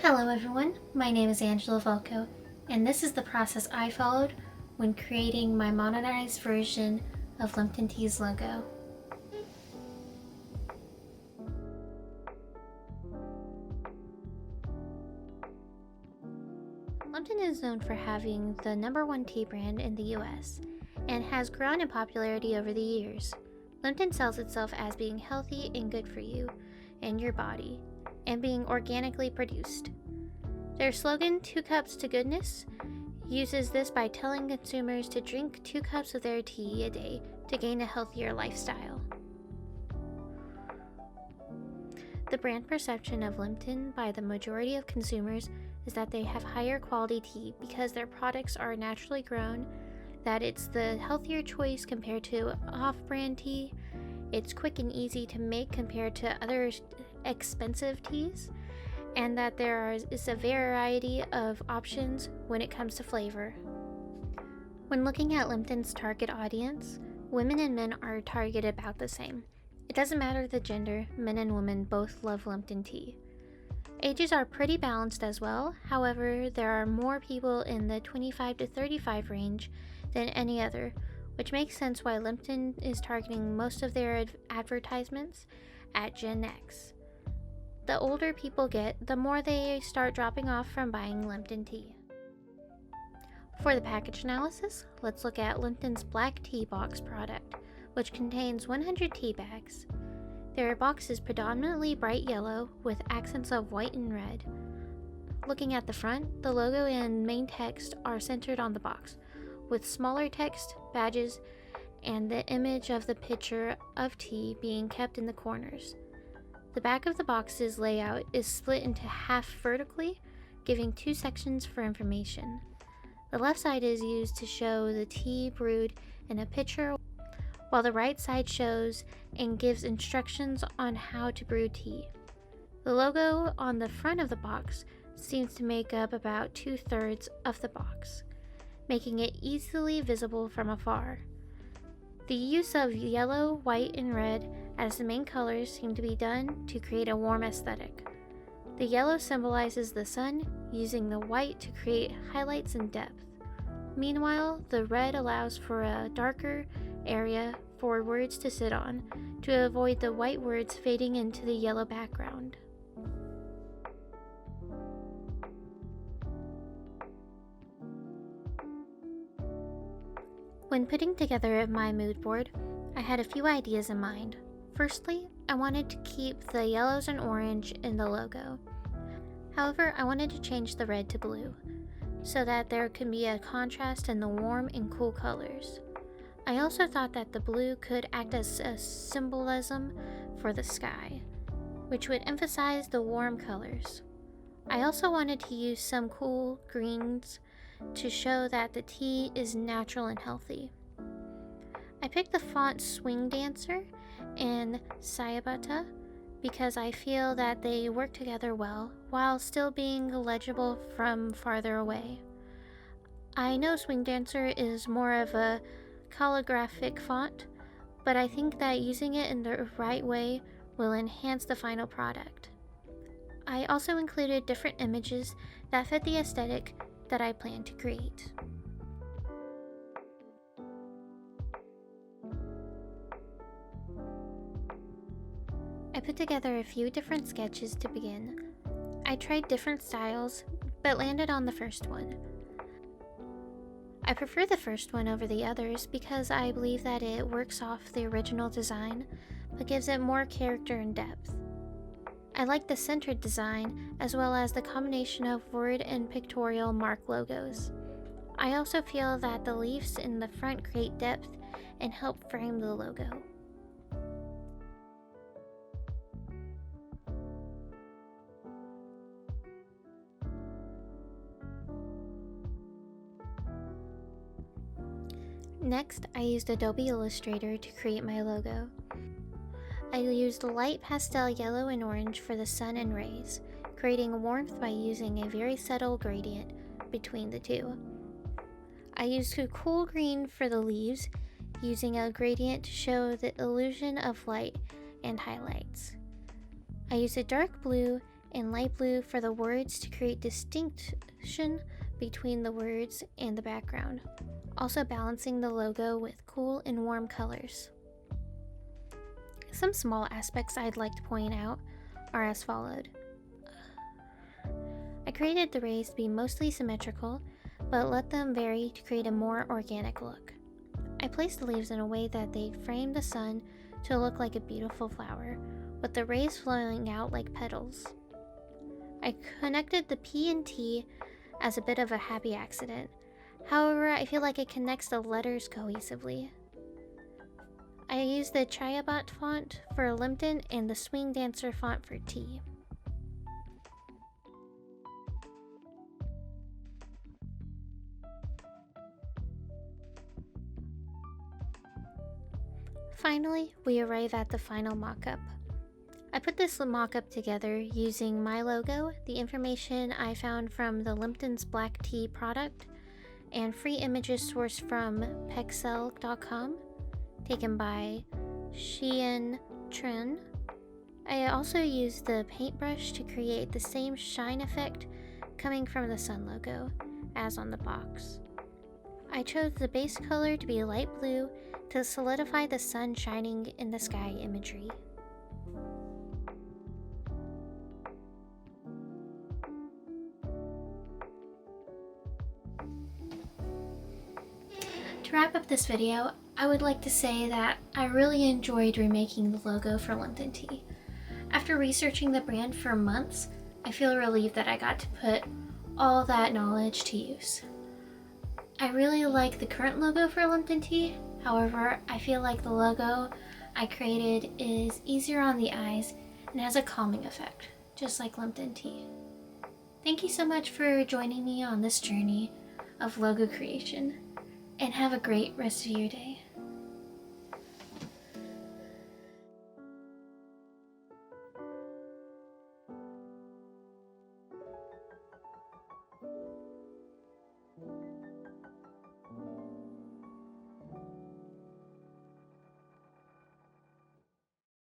Hello everyone, my name is Angela Volko, and this is the process I followed when creating my modernized version of Lipton Tea's logo. Lipton is known for having the #1 tea brand in the US and has grown in popularity over the years. Lipton sells itself as being healthy and good for you and your body, and being organically produced. Their slogan, 2 cups to goodness, uses this by telling consumers to drink 2 cups of their tea a day to gain a healthier lifestyle. The brand perception of Lipton by the majority of consumers is that they have higher quality tea because their products are naturally grown, that it's the healthier choice compared to off-brand tea, it's quick and easy to make compared to other expensive teas, and that there is a variety of options when it comes to flavor. When looking at Lipton's target audience, women and men are targeted about the same. It doesn't matter the gender, men and women both love Lipton tea. Ages are pretty balanced as well, however, there are more people in the 25 to 35 range than any other, which makes sense why Lipton is targeting most of their advertisements at Gen X. The older people get, the more they start dropping off from buying Lipton tea. For the package analysis, let's look at Lipton's Black Tea Box product, which contains 100 tea bags. Their box is predominantly bright yellow with accents of white and red. Looking at the front, the logo and main text are centered on the box, with smaller text, badges, and the image of the pitcher of tea being kept in the corners. The back of the box's layout is split into half vertically, giving 2 sections for information. The left side is used to show the tea brewed in a pitcher, while the right side shows and gives instructions on how to brew tea. The logo on the front of the box seems to make up about 2/3 of the box, making it easily visible from afar. The use of yellow, white, and red as the main colors seem to be done to create a warm aesthetic. The yellow symbolizes the sun, using the white to create highlights and depth. Meanwhile, the red allows for a darker area for words to sit on, to avoid the white words fading into the yellow background. When putting together my mood board, I had a few ideas in mind. Firstly, I wanted to keep the yellows and orange in the logo. However, I wanted to change the red to blue, so that there could be a contrast in the warm and cool colors. I also thought that the blue could act as a symbolism for the sky, which would emphasize the warm colors. I also wanted to use some cool greens to show that the tea is natural and healthy. I picked the font Swing Dancer and Sayabata because I feel that they work together well while still being legible from farther away. I know Swing Dancer is more of a calligraphic font, but I think that using it in the right way will enhance the final product. I also included different images that fit the aesthetic that I plan to create. I put together a few different sketches to begin. I tried different styles, but landed on the first one. I prefer the first one over the others because I believe that it works off the original design, but gives it more character and depth. I like the centered design, as well as the combination of word and pictorial mark logos. I also feel that the leaves in the front create depth and help frame the logo. Next, I used Adobe Illustrator to create my logo. I used light pastel yellow and orange for the sun and rays, creating warmth by using a very subtle gradient between the two. I used a cool green for the leaves, using a gradient to show the illusion of light and highlights. I used a dark blue and light blue for the words to create distinction between the words and the background, also balancing the logo with cool and warm colors. Some small aspects I'd like to point out are as followed. I created the rays to be mostly symmetrical, but let them vary to create a more organic look. I placed the leaves in a way that they framed the sun to look like a beautiful flower, with the rays flowing out like petals. I connected the P and T as a bit of a happy accident. However, I feel like it connects the letters cohesively. I used the Chayabot font for Lipton and the Swing Dancer font for T. Finally, we arrive at the final mock-up. I put this mock-up together using my logo, the information I found from the Lipton's black tea product, and free images sourced from pexel.com, taken by Xian Tren. I also used the paintbrush to create the same shine effect coming from the sun logo as on the box. I chose the base color to be light blue to solidify the sun shining in the sky imagery. To wrap up this video, I would like to say that I really enjoyed remaking the logo for Lipton Tea. After researching the brand for months, I feel relieved that I got to put all that knowledge to use. I really like the current logo for Lipton Tea. However, I feel like the logo I created is easier on the eyes and has a calming effect, just like Lipton Tea. Thank you so much for joining me on this journey of logo creation, and have a great rest of your day.